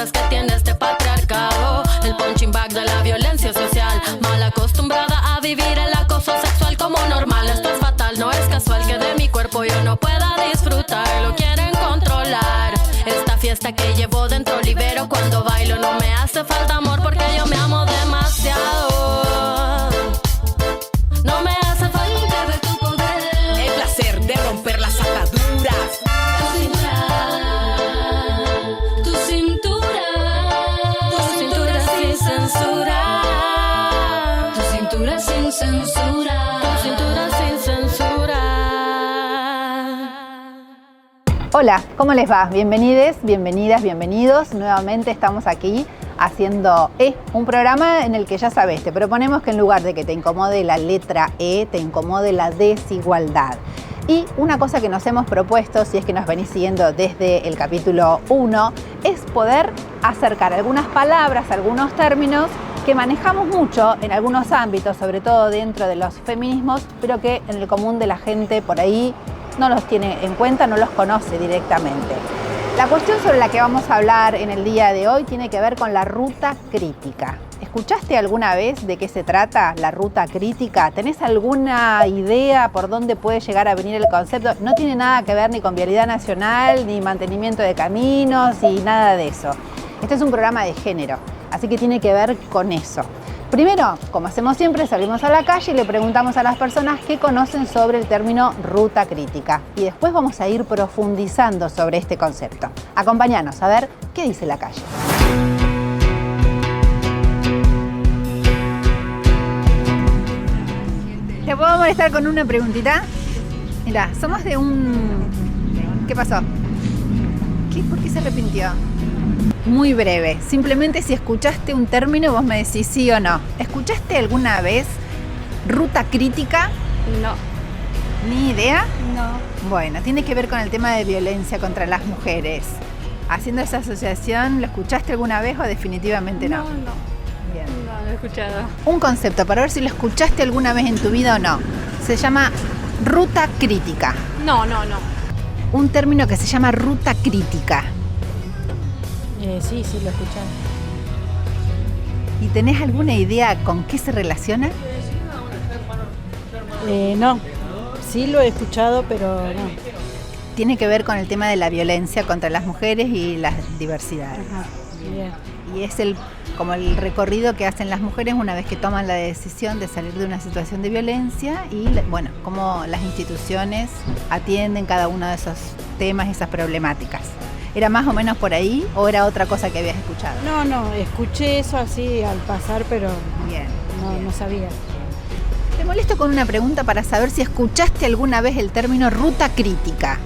cosas que tiene este patriarcado. El punching bag de la violencia social, mal acostumbrada a vivir el acoso sexual como normal. Esto es fatal, no es casual que de mi cuerpo yo no pueda disfrutar. Lo quieren controlar. Esta fiesta que llevo dentro libero cuando bailo. No me hace falta amor porque yo me amo demasiado. No me hace falta de tu poder. El placer de romper las ataduras. Tu cintura, tu cintura sin censura. Tu cintura sin censura. Tu cintura sin censura. Hola, ¿cómo les va? Bienvenides, bienvenidas, bienvenidos. Nuevamente estamos aquí haciendo un programa en el que ya sabes, te proponemos que en lugar de que te incomode la letra E, te incomode la desigualdad. Y una cosa que nos hemos propuesto, si es que nos venís siguiendo desde el capítulo 1, es poder acercar algunas palabras, algunos términos que manejamos mucho en algunos ámbitos, sobre todo dentro de los feminismos, pero que en el común de la gente por ahí no los tiene en cuenta, no los conoce directamente. La cuestión sobre la que vamos a hablar en el día de hoy tiene que ver con la ruta crítica. ¿Escuchaste alguna vez de qué se trata la ruta crítica? ¿Tenés alguna idea por dónde puede llegar a venir el concepto? No tiene nada que ver ni con vialidad nacional, ni mantenimiento de caminos, y nada de eso. Este es un programa de género, así que tiene que ver con eso. Primero, como hacemos siempre, salimos a la calle y le preguntamos a las personas qué conocen sobre el término ruta crítica. Y después vamos a ir profundizando sobre este concepto. Acompáñanos a ver qué dice la calle. ¿Te puedo molestar con una preguntita? Mira, somos de un... ¿Qué pasó? ¿Por qué se arrepintió? Muy breve, simplemente si escuchaste un término vos me decís sí o no. ¿Escuchaste alguna vez ruta crítica? No. ¿Ni idea? No. Bueno, tiene que ver con el tema de violencia contra las mujeres. Haciendo esa asociación, ¿lo escuchaste alguna vez o definitivamente no? No. Bien. No lo he escuchado. Un concepto para ver si lo escuchaste alguna vez en tu vida o no. Se llama ruta crítica. No. Un término que se llama ruta crítica. Sí, lo escuché. ¿Y tenés alguna idea con qué se relaciona? No, sí lo he escuchado, pero no. Tiene que ver con el tema de la violencia contra las mujeres y las diversidades. Ajá, bien. Y es como el recorrido que hacen las mujeres una vez que toman la decisión de salir de una situación de violencia y, bueno, cómo las instituciones atienden cada uno de esos temas y esas problemáticas. ¿Era más o menos por ahí o era otra cosa que habías escuchado? No, escuché eso así al pasar, pero Bien. no sabía. Te molesto con una pregunta para saber si escuchaste alguna vez el término ruta crítica.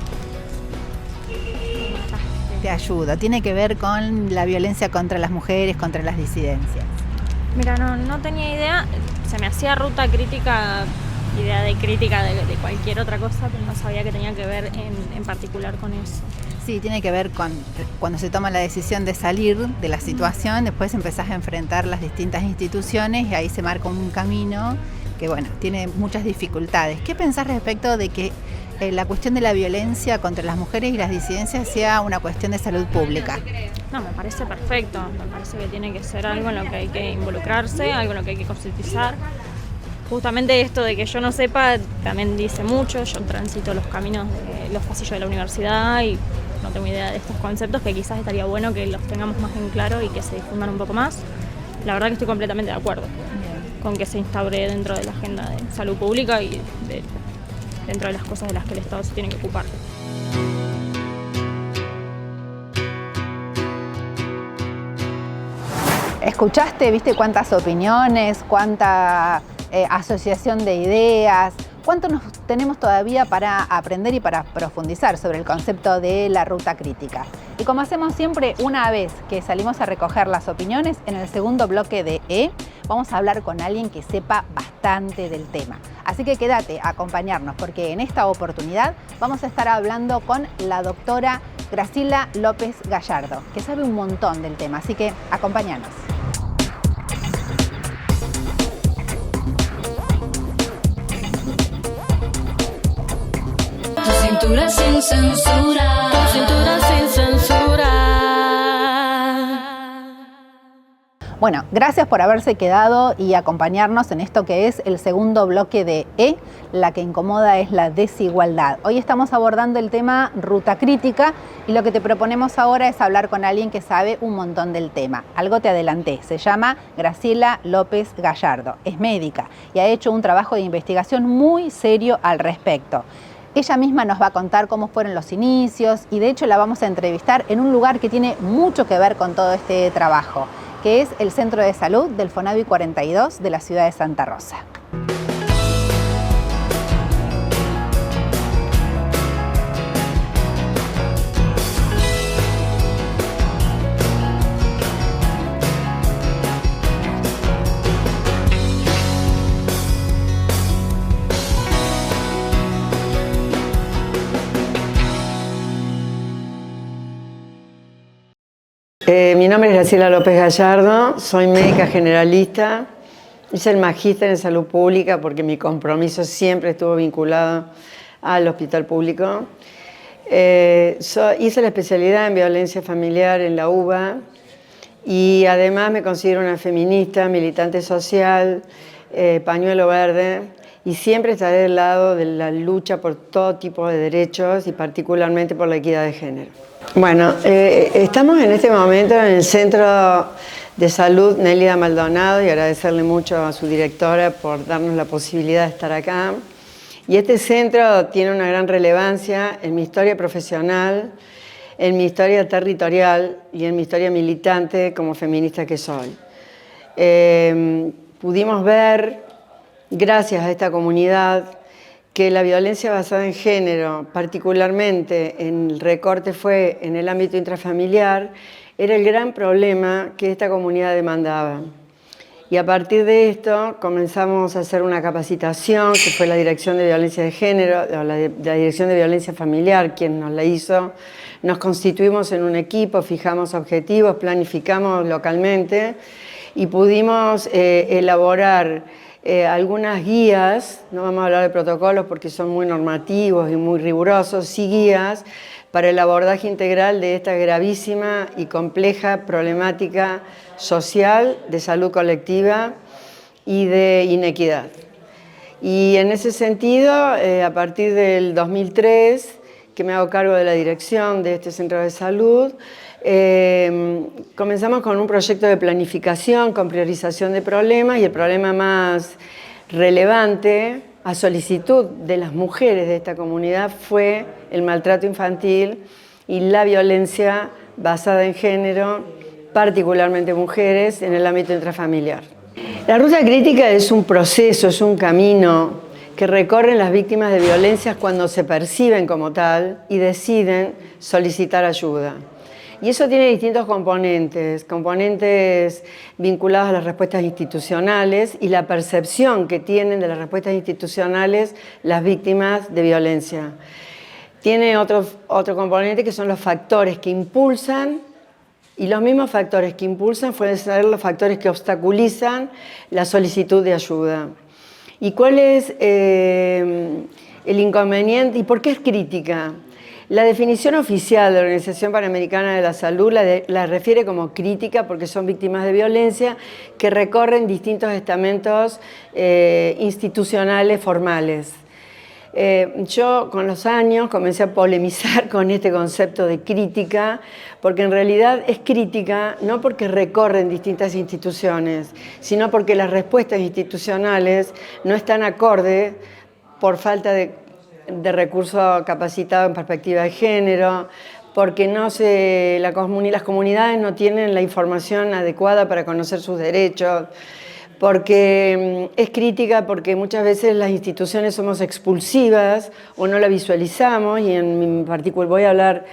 Te ayudo. Tiene que ver con la violencia contra las mujeres, contra las disidencias. Mira, no tenía idea. Se me hacía ruta crítica, idea de crítica de cualquier otra cosa, pero no sabía que tenía que ver en particular con eso. Sí, tiene que ver con cuando se toma la decisión de salir de la situación, después empezás a enfrentar las distintas instituciones y ahí se marca un camino que, bueno, tiene muchas dificultades. ¿Qué pensás respecto de que la cuestión de la violencia contra las mujeres y las disidencias sea una cuestión de salud pública? No, me parece perfecto. Me parece que tiene que ser algo en lo que hay que involucrarse, algo en lo que hay que concientizar. Justamente esto de que yo no sepa también dice mucho. Yo transito los caminos de los pasillos de la universidad y no tengo idea de estos conceptos que quizás estaría bueno que los tengamos más en claro y que se difundan un poco más. La verdad que estoy completamente de acuerdo con que se instaure dentro de la agenda de salud pública y dentro de las cosas de las que el Estado se tiene que ocupar. ¿Escuchaste? ¿Viste cuántas opiniones, cuánta asociación de ideas? ¿Cuánto nos tenemos todavía para aprender y para profundizar sobre el concepto de la ruta crítica? Y como hacemos siempre, una vez que salimos a recoger las opiniones, en el segundo bloque de vamos a hablar con alguien que sepa bastante del tema. Así que quédate a acompañarnos, porque en esta oportunidad vamos a estar hablando con la doctora Graciela López Gallardo, que sabe un montón del tema. Así que acompáñanos. Cintura sin censura, cintura sin censura. Bueno, gracias por haberse quedado y acompañarnos en esto que es el segundo bloque de La que incomoda es la desigualdad. Hoy estamos abordando el tema ruta crítica y lo que te proponemos ahora es hablar con alguien que sabe un montón del tema. Algo te adelanté, se llama Graciela López Gallardo, es médica y ha hecho un trabajo de investigación muy serio al respecto. Ella misma nos va a contar cómo fueron los inicios y de hecho la vamos a entrevistar en un lugar que tiene mucho que ver con todo este trabajo, que es el Centro de Salud del Fonavi 42 de la ciudad de Santa Rosa. Mi nombre es Graciela López Gallardo, soy médica generalista, hice el magíster en salud pública porque mi compromiso siempre estuvo vinculado al hospital público. Hice la especialidad en violencia familiar en la UBA y además me considero una feminista, militante social, pañuelo verde, y siempre estaré del lado de la lucha por todo tipo de derechos y particularmente por la equidad de género. Bueno, estamos en este momento en el Centro de Salud Nélida Maldonado y agradecerle mucho a su directora por darnos la posibilidad de estar acá. Y este centro tiene una gran relevancia en mi historia profesional, en mi historia territorial y en mi historia militante como feminista que soy. Pudimos ver, gracias a esta comunidad, que la violencia basada en género, particularmente en el recorte fue en el ámbito intrafamiliar, era el gran problema que esta comunidad demandaba. Y a partir de esto comenzamos a hacer una capacitación, que fue la Dirección de Violencia de Género, o la Dirección de Violencia Familiar, quien nos la hizo. Nos constituimos en un equipo, fijamos objetivos, planificamos localmente y pudimos elaborar algunas guías, no vamos a hablar de protocolos porque son muy normativos y muy rigurosos, sí guías para el abordaje integral de esta gravísima y compleja problemática social, de salud colectiva y de inequidad. Y en ese sentido, a partir del 2003, que me hago cargo de la dirección de este centro de salud, comenzamos con un proyecto de planificación, con priorización de problemas, y el problema más relevante a solicitud de las mujeres de esta comunidad fue el maltrato infantil y la violencia basada en género, particularmente mujeres, en el ámbito intrafamiliar. La ruta crítica es un proceso, es un camino que recorren las víctimas de violencias cuando se perciben como tal y deciden solicitar ayuda. Y eso tiene distintos componentes vinculados a las respuestas institucionales y la percepción que tienen de las respuestas institucionales las víctimas de violencia. Tiene otro componente que son los factores que impulsan, y los mismos factores que impulsan pueden ser los factores que obstaculizan la solicitud de ayuda. ¿Y cuál es el inconveniente y por qué es crítica? La definición oficial de la Organización Panamericana de la Salud la refiere como crítica porque son víctimas de violencia que recorren distintos estamentos institucionales formales. Yo con los años comencé a polemizar con este concepto de crítica porque en realidad es crítica no porque recorren distintas instituciones, sino porque las respuestas institucionales no están acorde por falta de recursos capacitados en perspectiva de género, porque las comunidades no tienen la información adecuada para conocer sus derechos, porque es crítica porque muchas veces las instituciones somos expulsivas o no la visualizamos, y en particular voy a hablar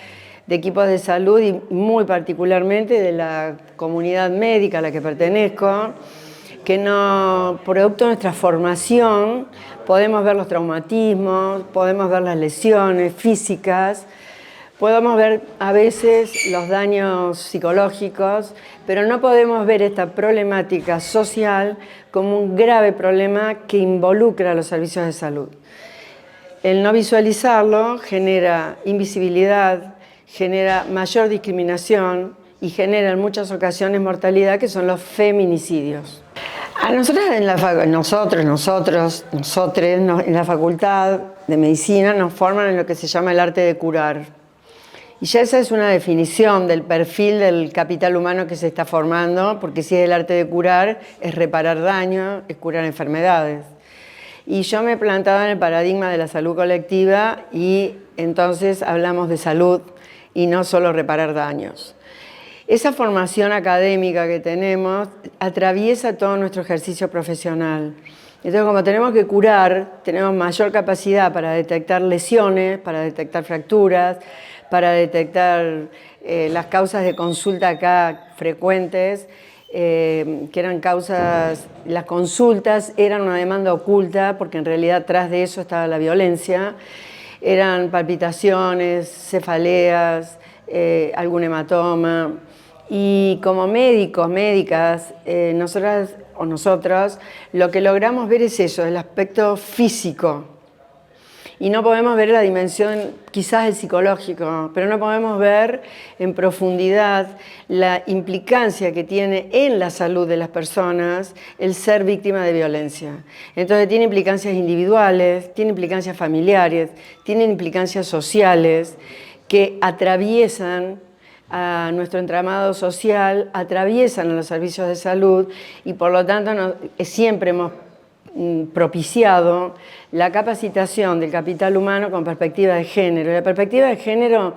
de equipos de salud y muy particularmente de la comunidad médica a la que pertenezco, que no, producto de nuestra formación, podemos ver los traumatismos, podemos ver las lesiones físicas, podemos ver a veces los daños psicológicos, pero no podemos ver esta problemática social como un grave problema que involucra a los servicios de salud. El no visualizarlo genera invisibilidad, genera mayor discriminación y genera en muchas ocasiones mortalidad, que son los feminicidios. A nosotros en la Facultad de Medicina nos forman en lo que se llama el arte de curar. Y ya esa es una definición del perfil del capital humano que se está formando, porque si es el arte de curar, es reparar daño, es curar enfermedades. Y yo me plantaba en el paradigma de la salud colectiva y entonces hablamos de salud y no solo reparar daños. Esa formación académica que tenemos atraviesa todo nuestro ejercicio profesional. Entonces, como tenemos que curar, tenemos mayor capacidad para detectar lesiones, para detectar fracturas, para detectar las causas de consulta acá frecuentes, que eran causas, las consultas eran una demanda oculta, porque en realidad atrás de eso estaba la violencia, eran palpitaciones, cefaleas, algún hematoma. Y como médicos, médicas, nosotros, lo que logramos ver es eso, el aspecto físico. Y no podemos ver la dimensión, quizás el psicológico, pero no podemos ver en profundidad la implicancia que tiene en la salud de las personas el ser víctima de violencia. Entonces tiene implicancias individuales, tiene implicancias familiares, tiene implicancias sociales que atraviesan a nuestro entramado social, atraviesan a los servicios de salud y por lo tanto siempre hemos propiciado la capacitación del capital humano con perspectiva de género. La perspectiva de género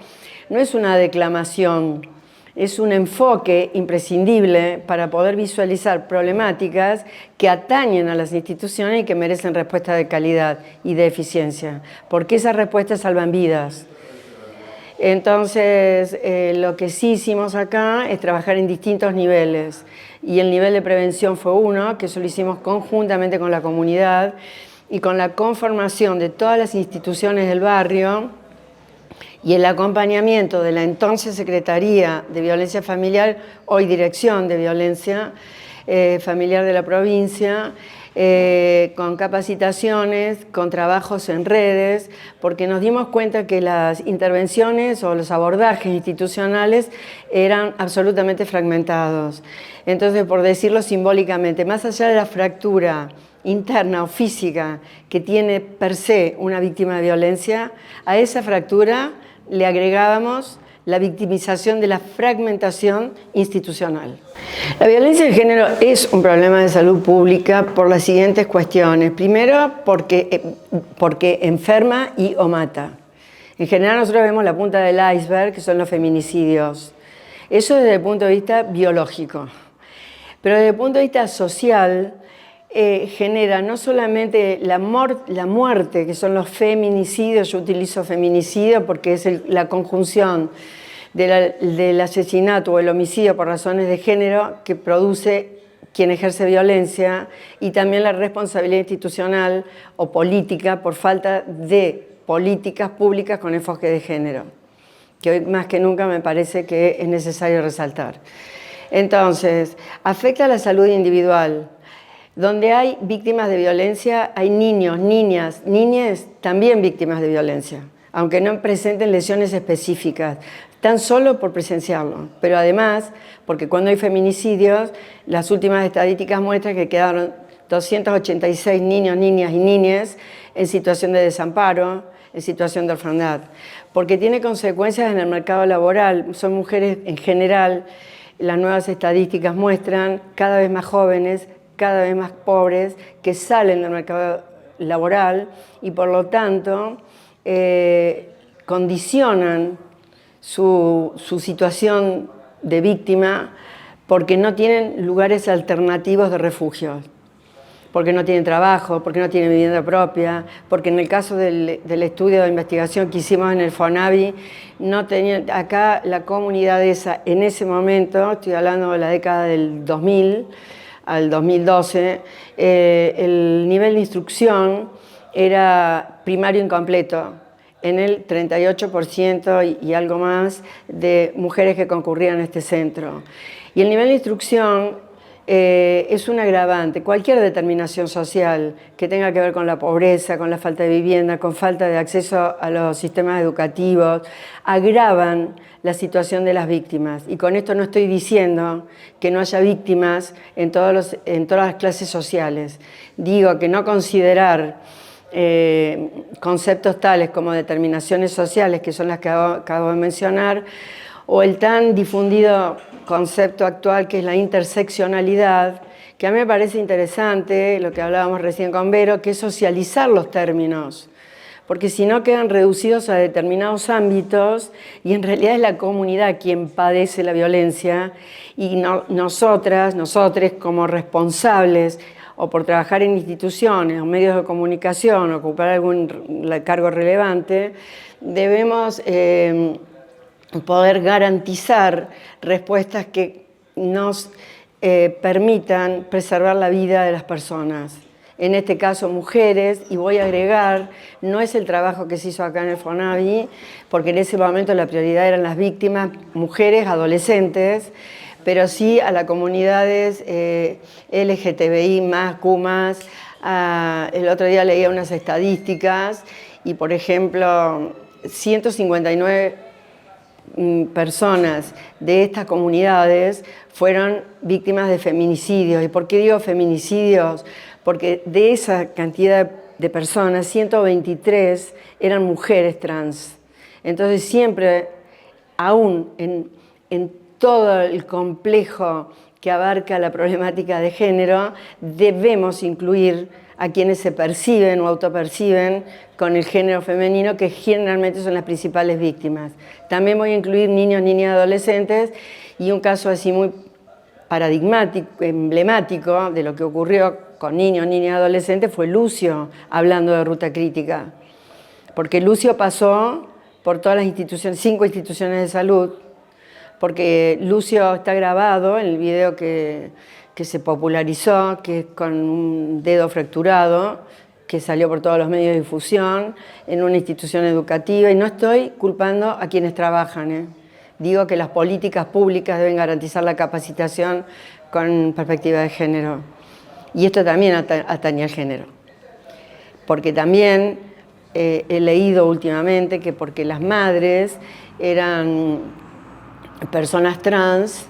no es una declamación, es un enfoque imprescindible para poder visualizar problemáticas que atañen a las instituciones y que merecen respuesta de calidad y de eficiencia, porque esas respuestas salvan vidas. Entonces, lo que sí hicimos acá es trabajar en distintos niveles y el nivel de prevención fue uno, que eso lo hicimos conjuntamente con la comunidad y con la conformación de todas las instituciones del barrio y el acompañamiento de la entonces Secretaría de Violencia Familiar, hoy Dirección de Violencia Familiar de la provincia, con capacitaciones, con trabajos en redes, porque nos dimos cuenta que las intervenciones o los abordajes institucionales eran absolutamente fragmentados. Entonces, por decirlo simbólicamente, más allá de la fractura interna o física que tiene per se una víctima de violencia, a esa fractura le agregábamos la victimización de la fragmentación institucional. La violencia de género es un problema de salud pública por las siguientes cuestiones. Primero, porque enferma y o mata. En general nosotros vemos la punta del iceberg, que son los feminicidios. Eso desde el punto de vista biológico. Pero desde el punto de vista social, genera no solamente la muerte, que son los feminicidios, yo utilizo feminicidio porque es la conjunción del asesinato o el homicidio por razones de género que produce quien ejerce violencia, y también la responsabilidad institucional o política por falta de políticas públicas con enfoque de género, que hoy más que nunca me parece que es necesario resaltar. Entonces, afecta a la salud individual. Donde hay víctimas de violencia, hay niños, niñas, niñas también víctimas de violencia, aunque no presenten lesiones específicas, tan solo por presenciarlo. Pero además, porque cuando hay feminicidios, las últimas estadísticas muestran que quedaron 286 niños, niñas y niñas en situación de desamparo, en situación de orfandad, porque tiene consecuencias en el mercado laboral. Son mujeres en general, las nuevas estadísticas muestran cada vez más jóvenes, cada vez más pobres, que salen del mercado laboral y por lo tanto condicionan su situación de víctima porque no tienen lugares alternativos de refugio, porque no tienen trabajo, porque no tienen vivienda propia, porque en el caso del estudio de investigación que hicimos en el FONAVI, no tenían, acá la comunidad esa, en ese momento, estoy hablando de la década del 2000, al 2012, el nivel de instrucción era primario incompleto, en el 38% y algo más de mujeres que concurrían a este centro. Y el nivel de instrucción es un agravante. Cualquier determinación social que tenga que ver con la pobreza, con la falta de vivienda, con falta de acceso a los sistemas educativos, agravan la situación de las víctimas. Y con esto no estoy diciendo que no haya víctimas en todas las clases sociales. Digo que no considerar conceptos tales como determinaciones sociales, que son las que acabo de mencionar, o el tan difundido concepto actual que es la interseccionalidad, que a mí me parece interesante, lo que hablábamos recién con Vero, que es socializar los términos, porque si no quedan reducidos a determinados ámbitos y en realidad es la comunidad quien padece la violencia y nosotros como responsables o por trabajar en instituciones o medios de comunicación, ocupar algún cargo relevante, debemos poder garantizar respuestas que nos permitan preservar la vida de las personas. En este caso, mujeres, y voy a agregar, no es el trabajo que se hizo acá en el FONAVI, porque en ese momento la prioridad eran las víctimas, mujeres, adolescentes, pero sí a las comunidades LGTBI+, Q+. El otro día leía unas estadísticas y, por ejemplo, 159 personas de estas comunidades fueron víctimas de feminicidios. ¿Y por qué digo feminicidios? Porque de esa cantidad de personas, 123 eran mujeres trans. Entonces siempre, aún en todo el complejo que abarca la problemática de género, debemos incluir a quienes se perciben o autoperciben con el género femenino, que generalmente son las principales víctimas. También voy a incluir niños, niñas y adolescentes, y un caso así muy paradigmático, emblemático de lo que ocurrió con niños, niñas y adolescentes fue Lucio, hablando de ruta crítica. Porque Lucio pasó por todas las instituciones, 5 instituciones de salud, porque Lucio está grabado en el video que se popularizó, que es con un dedo fracturado, que salió por todos los medios de difusión, en una institución educativa, y no estoy culpando a quienes trabajan. Digo que las políticas públicas deben garantizar la capacitación con perspectiva de género. Y esto también atañe al género. Porque también he leído últimamente que porque las madres eran personas trans,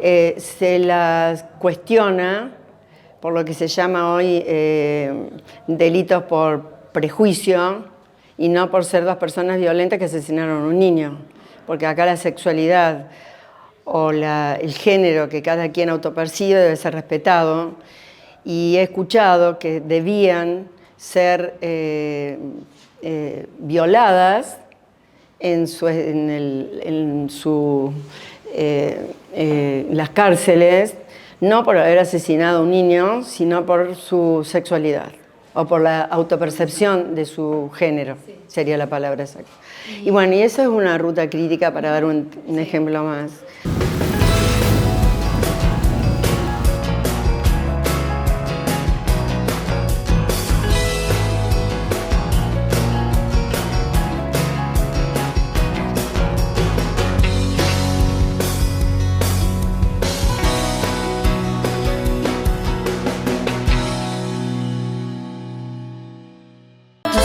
se las cuestiona por lo que se llama hoy delitos por prejuicio y no por ser 2 personas violentas que asesinaron a un niño. Porque acá la sexualidad o el género que cada quien autopercibe debe ser respetado. Y he escuchado que debían ser violadas en las cárceles, no por haber asesinado a un niño, sino por su sexualidad o por la autopercepción de su género, sería la palabra exacta. Y bueno, y eso es una ruta crítica para dar un ejemplo más.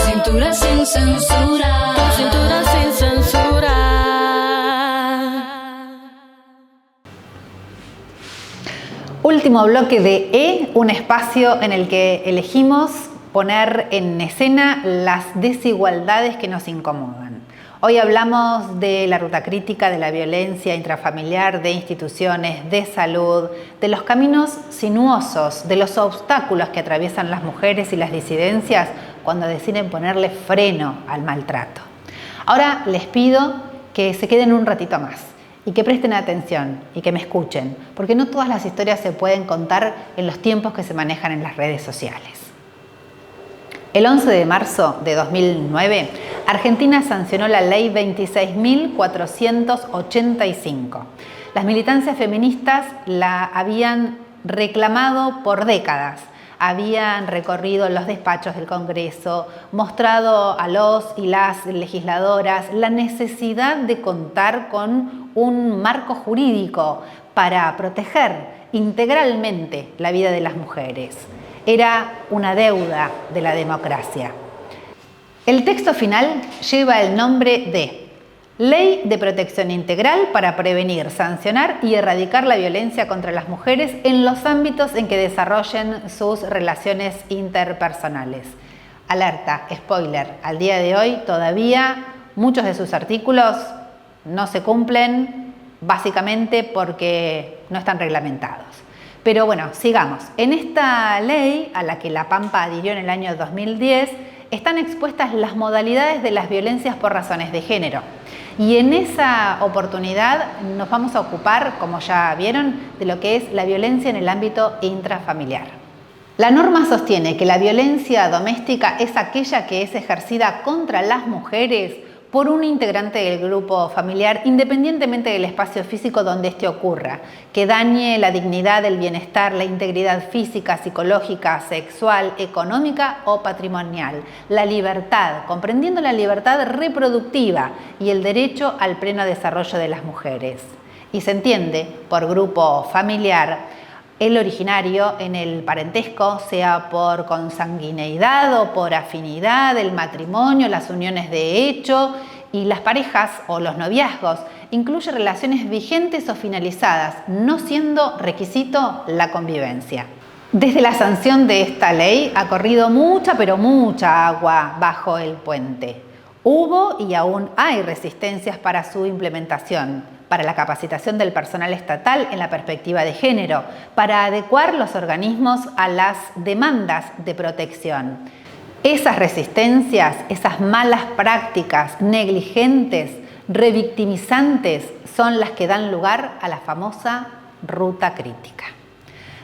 Cintura sin censura. Tu cintura sin censura. Último bloque de un espacio en el que elegimos poner en escena las desigualdades que nos incomodan. Hoy hablamos de la ruta crítica, de la violencia intrafamiliar, de instituciones, de salud, de los caminos sinuosos, de los obstáculos que atraviesan las mujeres y las disidencias cuando deciden ponerle freno al maltrato. Ahora les pido que se queden un ratito más y que presten atención y que me escuchen, porque no todas las historias se pueden contar en los tiempos que se manejan en las redes sociales. El 11 de marzo de 2009, Argentina sancionó la ley 26.485. Las militancias feministas la habían reclamado por décadas. Habían recorrido los despachos del Congreso, mostrado a los y las legisladoras la necesidad de contar con un marco jurídico para proteger integralmente la vida de las mujeres. Era una deuda de la democracia. El texto final lleva el nombre de Ley de Protección Integral para prevenir, sancionar y erradicar la violencia contra las mujeres en los ámbitos en que desarrollen sus relaciones interpersonales. Alerta, spoiler, al día de hoy todavía muchos de sus artículos no se cumplen, básicamente porque no están reglamentados. Pero bueno, sigamos. En esta ley, a la que La Pampa adhirió en el año 2010, están expuestas las modalidades de las violencias por razones de género. Y en esa oportunidad nos vamos a ocupar, como ya vieron, de lo que es la violencia en el ámbito intrafamiliar. La norma sostiene que la violencia doméstica es aquella que es ejercida contra las mujeres por un integrante del grupo familiar, independientemente del espacio físico donde éste ocurra, que dañe la dignidad, el bienestar, la integridad física, psicológica, sexual, económica o patrimonial, la libertad, comprendiendo la libertad reproductiva y el derecho al pleno desarrollo de las mujeres. Y se entiende por grupo familiar el originario en el parentesco, sea por consanguineidad o por afinidad, el matrimonio, las uniones de hecho, y las parejas o los noviazgos incluye relaciones vigentes o finalizadas, no siendo requisito la convivencia. Desde la sanción de esta ley ha corrido mucha, pero mucha agua bajo el puente. Hubo y aún hay resistencias para su implementación, para la capacitación del personal estatal en la perspectiva de género, para adecuar los organismos a las demandas de protección. Esas resistencias, esas malas prácticas negligentes, revictimizantes, son las que dan lugar a la famosa ruta crítica.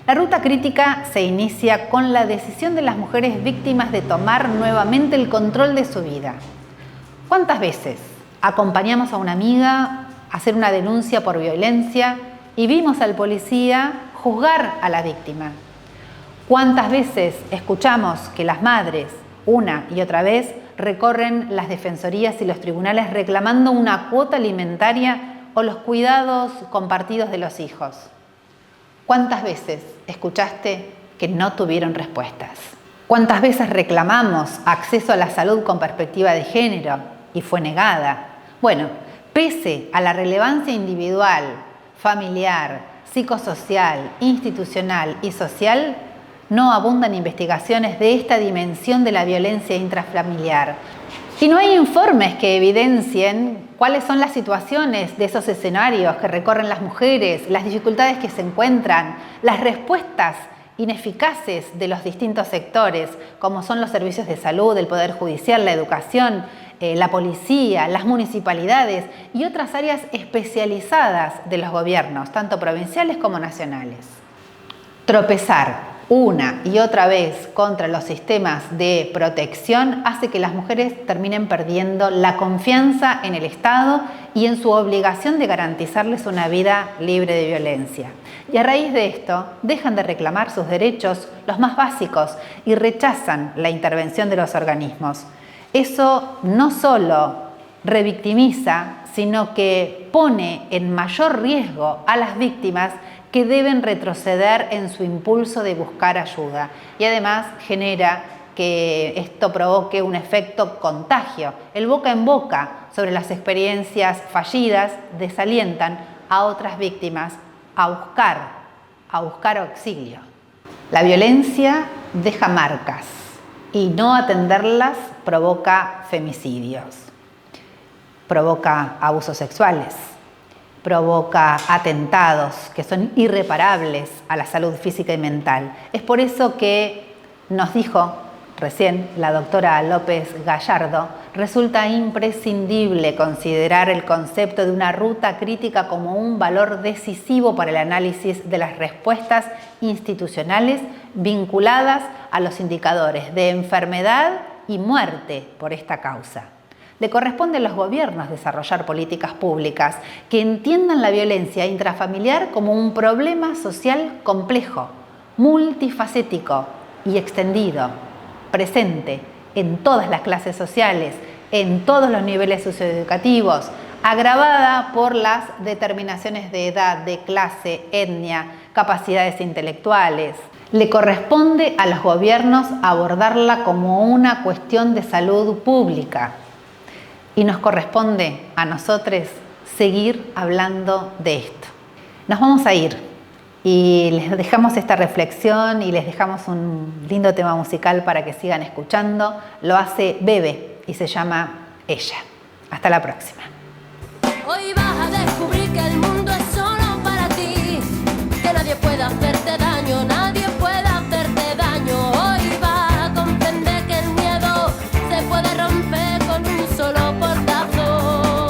La ruta crítica se inicia con la decisión de las mujeres víctimas de tomar nuevamente el control de su vida. ¿Cuántas veces acompañamos a una amiga a hacer una denuncia por violencia y vimos al policía juzgar a la víctima? ¿Cuántas veces escuchamos que las madres, una y otra vez, recorren las defensorías y los tribunales reclamando una cuota alimentaria o los cuidados compartidos de los hijos? ¿Cuántas veces escuchaste que no tuvieron respuestas? ¿Cuántas veces reclamamos acceso a la salud con perspectiva de género y fue negada? Bueno, pese a la relevancia individual, familiar, psicosocial, institucional y social, no abundan investigaciones de esta dimensión de la violencia intrafamiliar. Y no hay informes que evidencien cuáles son las situaciones de esos escenarios que recorren las mujeres, las dificultades que se encuentran, las respuestas ineficaces de los distintos sectores, como son los servicios de salud, el Poder Judicial, la educación, la policía, las municipalidades y otras áreas especializadas de los gobiernos, tanto provinciales como nacionales. Tropezar una y otra vez contra los sistemas de protección hace que las mujeres terminen perdiendo la confianza en el Estado y en su obligación de garantizarles una vida libre de violencia. Y a raíz de esto, dejan de reclamar sus derechos, los más básicos, y rechazan la intervención de los organismos. Eso no solo revictimiza, sino que pone en mayor riesgo a las víctimas que deben retroceder en su impulso de buscar ayuda. Y además genera que esto provoque un efecto contagio. El boca en boca sobre las experiencias fallidas desalientan a otras víctimas a buscar auxilio. La violencia deja marcas y no atenderlas provoca femicidios, provoca abusos sexuales, provoca atentados que son irreparables a la salud física y mental. Es por eso que nos dijo recién la doctora López Gallardo, resulta imprescindible considerar el concepto de una ruta crítica como un valor decisivo para el análisis de las respuestas institucionales vinculadas a los indicadores de enfermedad y muerte por esta causa. Le corresponde a los gobiernos desarrollar políticas públicas que entiendan la violencia intrafamiliar como un problema social complejo, multifacético y extendido, presente en todas las clases sociales, en todos los niveles socioeducativos, agravada por las determinaciones de edad, de clase, etnia, capacidades intelectuales. Le corresponde a los gobiernos abordarla como una cuestión de salud pública y nos corresponde a nosotros seguir hablando de esto. Nos vamos a ir y les dejamos esta reflexión y les dejamos un lindo tema musical para que sigan escuchando. Lo hace Bebe y se llama Ella. Hasta la próxima. Hoy vas a descubrir que el mundo es solo para ti, que nadie puede hacerte daño, nadie puede hacerte daño. Hoy vas a comprender que el miedo se puede romper con un solo portazo.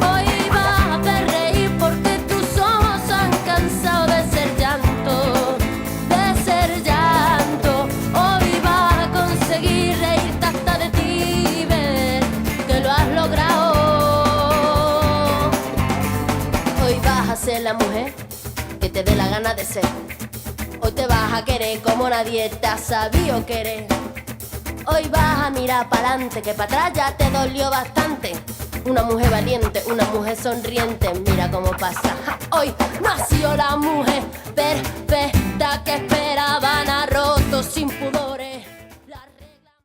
Hoy vas a hacer reír porque tus ojos han cansado de ser llanto, de ser llanto. Hoy vas a conseguir reírte hasta de ti y ver que lo has logrado. Hoy vas a ser la mujer que te dé la gana de ser. Hoy te vas a querer como nadie te ha sabido querer. Hoy vas a mirar para adelante, que para atrás ya te dolió bastante. Una mujer valiente, una mujer sonriente, mira cómo pasa. Hoy nació la mujer